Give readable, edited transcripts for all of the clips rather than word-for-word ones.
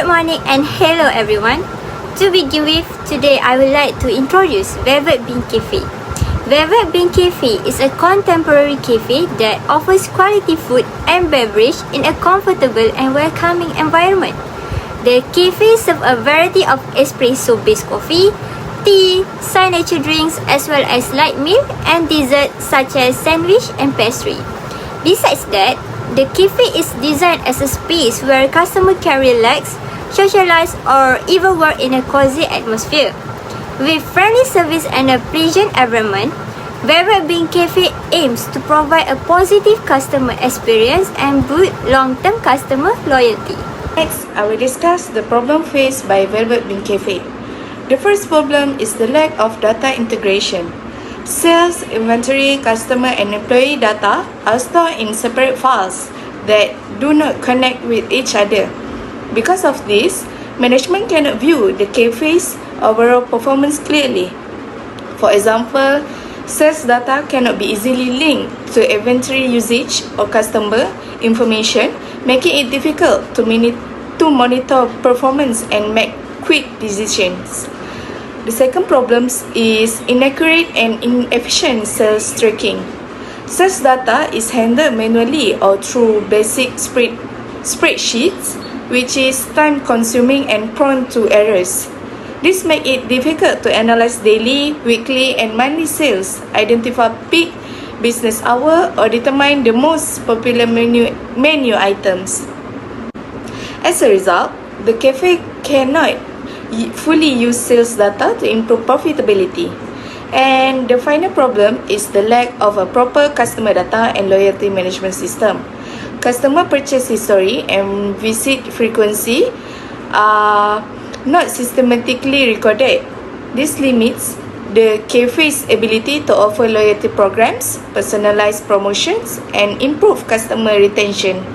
Good morning and hello everyone. To begin with, today I would like to introduce Velvet Bean Cafe. Velvet Bean Cafe is a contemporary cafe that offers quality food and beverage in a comfortable and welcoming environment. The cafe serves a variety of espresso-based coffee, tea, signature drinks as well as light meal and dessert such as sandwich and pastry. Besides that, the cafe is designed as a space where customers can relax, socialize or even work in a cozy atmosphere. With friendly service and a pleasant environment, Velvet Bean Cafe aims to provide a positive customer experience and build long-term customer loyalty. Next, I will discuss the problem faced by Velvet Bean Cafe. The first problem is the lack of data integration. Sales, inventory, customer and employee data are stored in separate files that do not connect with each other. Because of this, management cannot view the cafe's overall performance clearly. For example, sales data cannot be easily linked to inventory usage or customer information, making it difficult to monitor performance and make quick decisions. The second problem is inaccurate and inefficient sales tracking. Sales data is handled manually or through basic spreadsheets, which is time-consuming and prone to errors. This makes it difficult to analyze daily, weekly, and monthly sales, identify peak business hour, or determine the most popular menu items. As a result, the cafe cannot fully use sales data to improve profitability. And the final problem is the lack of a proper customer data and loyalty management system. Customer purchase history and visit frequency are not systematically recorded. This limits the cafe's ability to offer loyalty programs, personalized promotions, and improve customer retention.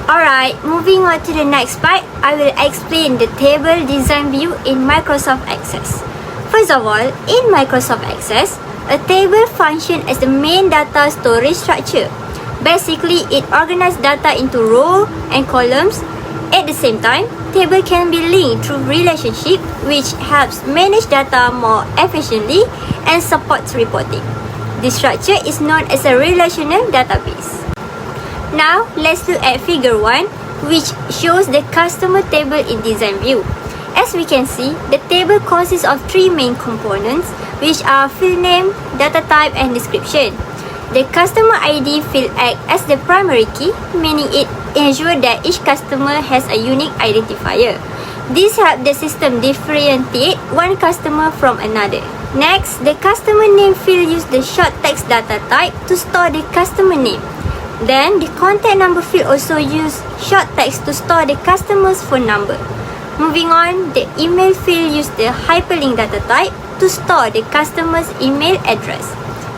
Alright, moving on to the next part, I will explain the table design view in Microsoft Access. First of all, in Microsoft Access, a table functions as the main data storage structure. Basically, it organizes data into rows and columns. At the same time, table can be linked through relationship, which helps manage data more efficiently and supports reporting. This structure is known as a relational database. Now, let's look at figure 1, which shows the customer table in design view. As we can see, the table consists of three main components, which are field name, data type, and description. The customer ID field acts as the primary key, meaning it ensures that each customer has a unique identifier. This helps the system differentiate one customer from another. Next, the customer name field uses the short text data type to store the customer name. Then, the contact number field also uses short text to store the customer's phone number. Moving on, the email field uses the hyperlink data type to store the customer's email address.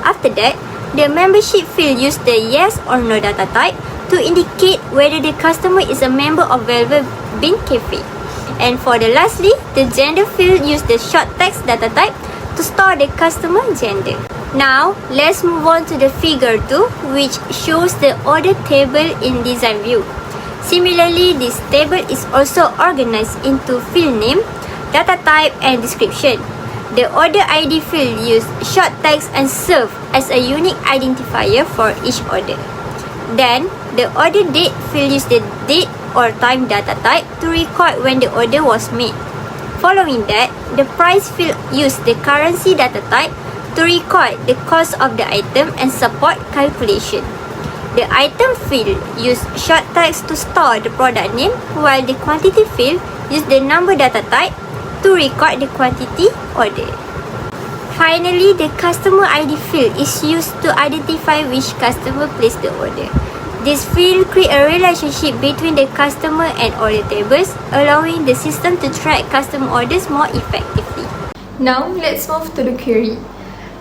After that, the membership field uses the yes or no data type to indicate whether the customer is a member of Velvet Bean Cafe. And for the lastly, the gender field uses the short text data type to store the customer gender. Now, let's move on to the figure 2, which shows the order table in design view. Similarly, this table is also organized into field name, data type, and description. The order ID field uses short text and serves as a unique identifier for each order. Then, the order date field uses the date or time data type to record when the order was made. Following that, the price field uses the currency data type to record the cost of the item and support calculation. The item field uses short text to store the product name, while the quantity field uses the number data type to record the quantity ordered. Finally, the customer ID field is used to identify which customer placed the order. This field creates a relationship between the customer and order tables, allowing the system to track customer orders more effectively. Now, let's move to the query.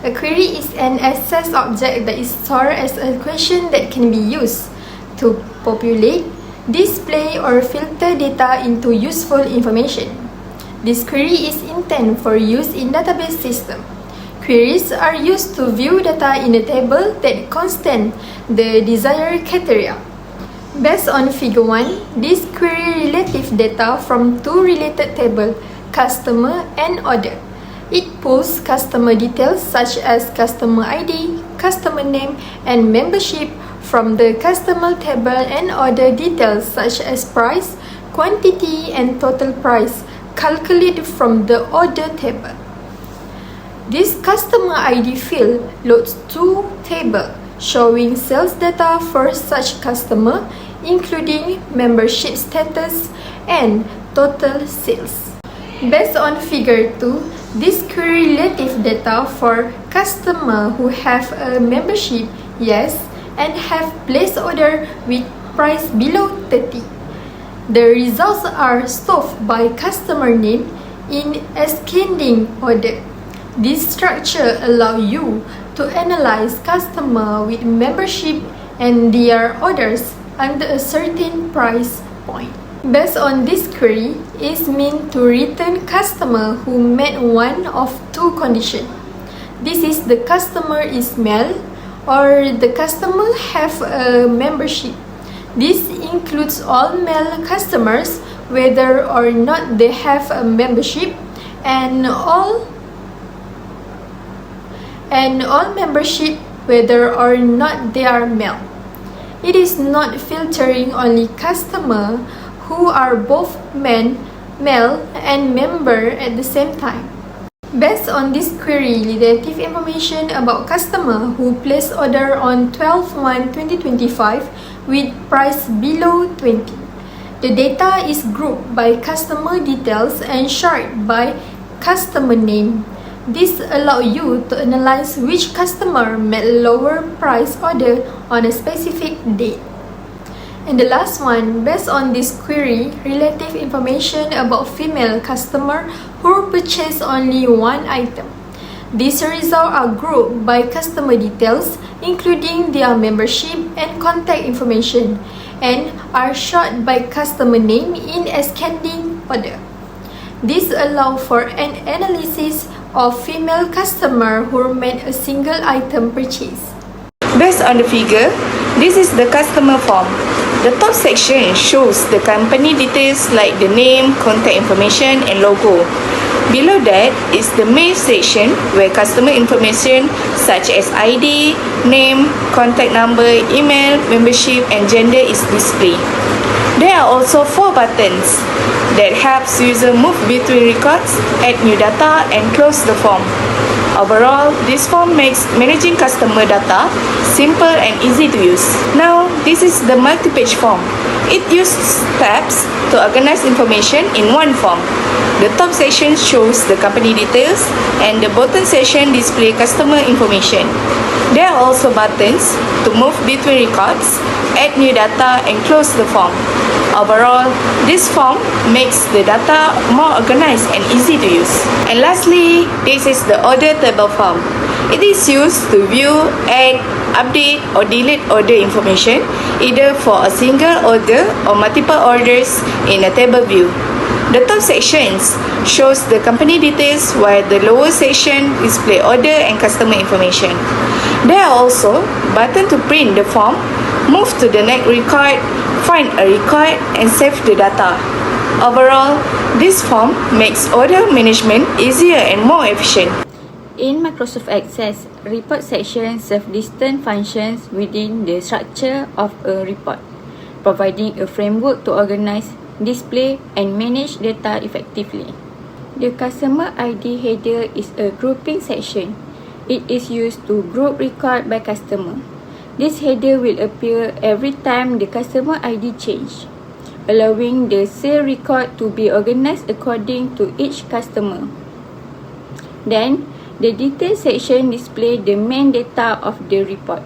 A query is an access object that is stored as a question that can be used to populate, display, or filter data into useful information. This query is intended for use in database system. Queries are used to view data in a table that contains the desired criteria. Based on figure 1, this query relative data from two related tables, customer and order. It pulls customer details such as customer ID, customer name, and membership from the customer table and order details such as price, quantity, and total price calculated from the order table. This customer ID field loads two tables showing sales data for such customer, including membership status and total sales. Based on figure 2, this query relative data for customer who have a membership, yes, and have placed order with price below 30. The results are stored by customer name in ascending order. This structure allows you to analyze customer with membership and their orders under a certain price point. Based on this query, it meant to return customer who met one of two conditions. This is the customer is male or the customer have a membership. This includes all male customers whether or not they have a membership and all membership whether or not they are male. It is not filtering only customers who are both male and member at the same time. Based on this query, relative information about customer who placed order on 12/1/2025 with price below 20. The data is grouped by customer details and sorted by customer name. This allows you to analyze which customer made lower price order on a specific date. And the last one, based on this query, relative information about female customer who purchased only one item. These results are grouped by customer details, including their membership and contact information, and are sorted by customer name in ascending order. This allows for an analysis of female customer who made a single item purchase. Based on the figure, this is the customer form. The top section shows the company details like the name, contact information, and logo. Below that is the main section where customer information such as ID, name, contact number, email, membership, and gender is displayed. There are also 4 buttons that helps user move between records, add new data, and close the form. Overall, this form makes managing customer data simple and easy to use. Now, this is the multi-page form. It uses tabs to organize information in one form. The top section shows the company details and the bottom section displays customer information. There are also buttons to move between records, add new data, and close the form. Overall, this form makes the data more organized and easy to use. And lastly, this is the order table form. It is used to view, add, update, or delete order information, either for a single order or multiple orders in a table view. The top sections shows the company details, while the lower section display order and customer information. There are also buttons to print the form, move to the next record, find a record, and save the data. Overall, this form makes order management easier and more efficient. In Microsoft Access, report section serves distinct functions within the structure of a report, providing a framework to organize, display, and manage data effectively. The customer ID header is a grouping section. It is used to group record by customer. This header will appear every time the customer ID change, allowing the sale record to be organized according to each customer. Then, the detail section displays the main data of the report.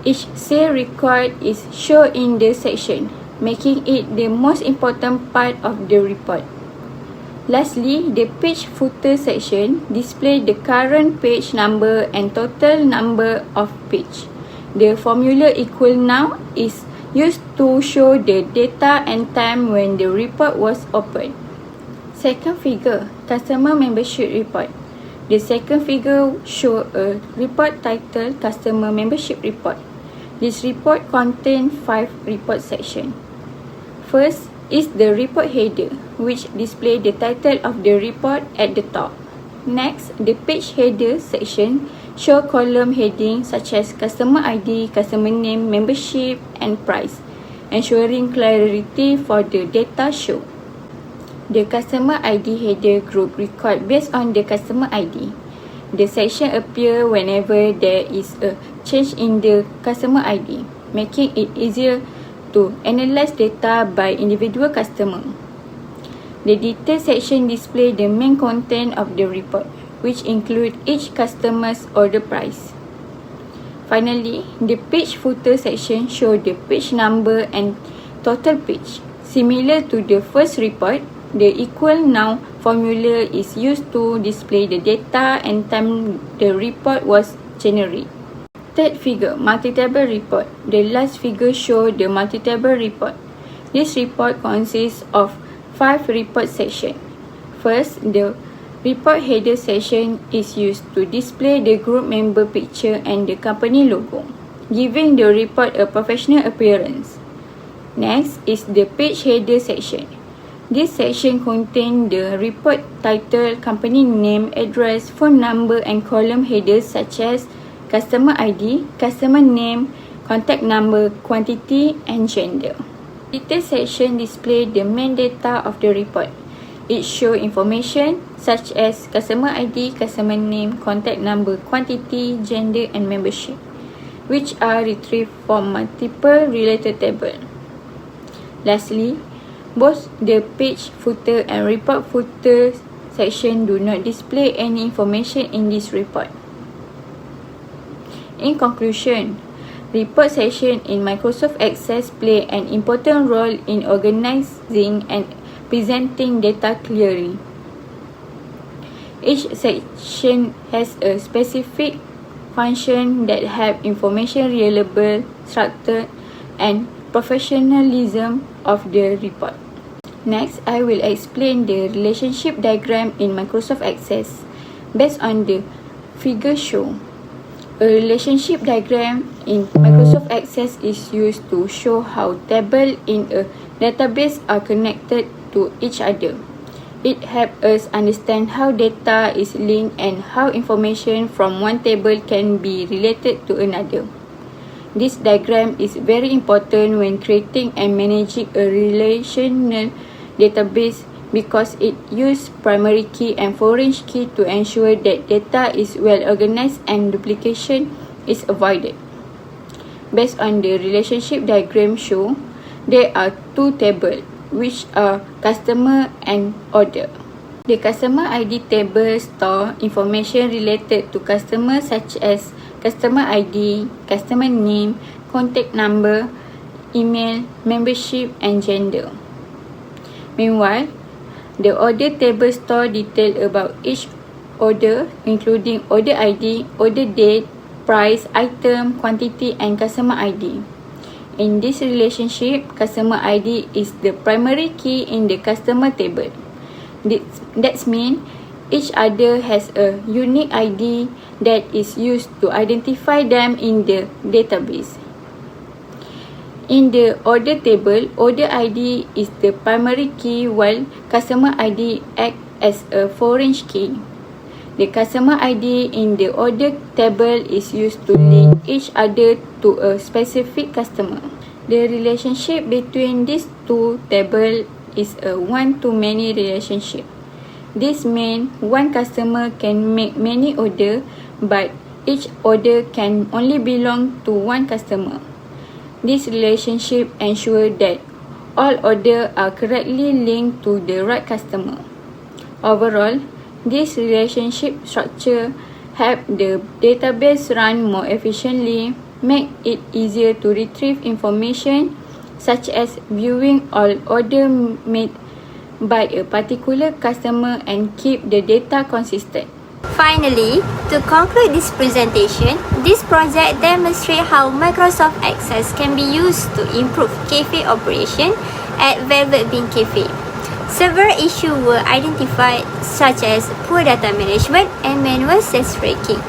Each sale record is shown in the section, making it the most important part of the report. Lastly, the page footer section displays the current page number and total number of page. The formula equal now is used to show the data and time when the report was opened. Second figure, customer membership report. The second figure shows a report titled Customer Membership Report. This report contains 5 report sections. First is the report header, which displays the title of the report at the top. Next, the page header section show column heading such as customer ID, customer name, membership, and price, ensuring clarity for the data show. The customer ID header group record based on the customer ID. The section appear whenever there is a change in the customer ID, making it easier to analyze data by individual customer. The detail section display the main content of the report, which include each customer's order price. Finally, the page footer section show the page number and total page. Similar to the first report, the equal now formula is used to display the data and time the report was generated. Third figure, multi-table report. The last figure show the multi-table report. This report consists of 5 report sections. First, the report header section is used to display the group member picture and the company logo, giving the report a professional appearance. Next is the page header section. This section contains the report title, company name, address, phone number, and column headers such as customer ID, customer name, contact number, quantity, and gender. Detail section displays the main data of the report. It shows information such as customer ID, customer name, contact number, quantity, gender, and membership, which are retrieved from multiple related tables. Lastly, both the page footer and report footer section do not display any information in this report. In conclusion, report section in Microsoft Access play an important role in organizing and presenting data clearly. Each section has a specific function that help information reliable, structured, and professionalism of the report. Next, I will explain the relationship diagram in Microsoft Access based on the figure shown. A relationship diagram in Microsoft Access is used to show how tables in a database are connected to each other. It helps us understand how data is linked and how information from one table can be related to another. This diagram is very important when creating and managing a relational database because it uses primary key and foreign key to ensure that data is well organized and duplication is avoided. Based on the relationship diagram shown, there are 2 tables which are customer and order. The customer ID table stores information related to customers such as customer ID, customer name, contact number, email, membership, and gender. Meanwhile, the order table stores details about each order, including order ID, order date, price, item, quantity, and customer ID. In this relationship, customer ID is the primary key in the customer table. That means each order has a unique ID that is used to identify them in the database. In the order table, order ID is the primary key while customer ID acts as a foreign key. The customer ID in the order table is used to link each order to a specific customer. The relationship between these 2 tables is a one-to-many relationship. This means one customer can make many orders, but each order can only belong to one customer. This relationship ensures that all orders are correctly linked to the right customer. Overall, this relationship structure helps the database run more efficiently, make it easier to retrieve information such as viewing all orders made by a particular customer and keep the data consistent. Finally, to conclude this presentation, this project demonstrates how Microsoft Access can be used to improve cafe operation at Velvet Bean Cafe. Several issues were identified such as poor data management and manual sales tracking.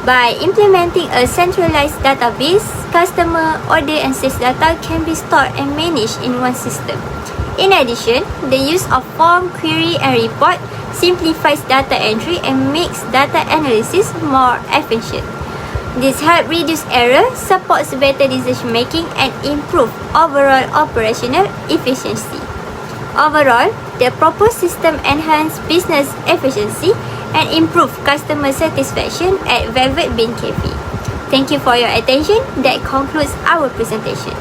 By implementing a centralized database, customer, order and sales data can be stored and managed in one system. In addition, the use of form, query and report simplifies data entry and makes data analysis more efficient. This helps reduce error, supports better decision making and improve overall operational efficiency. Overall, the proposed system enhance business efficiency and improve customer satisfaction at Velvet Bean Cafe. Thank you for your attention. That concludes our presentation.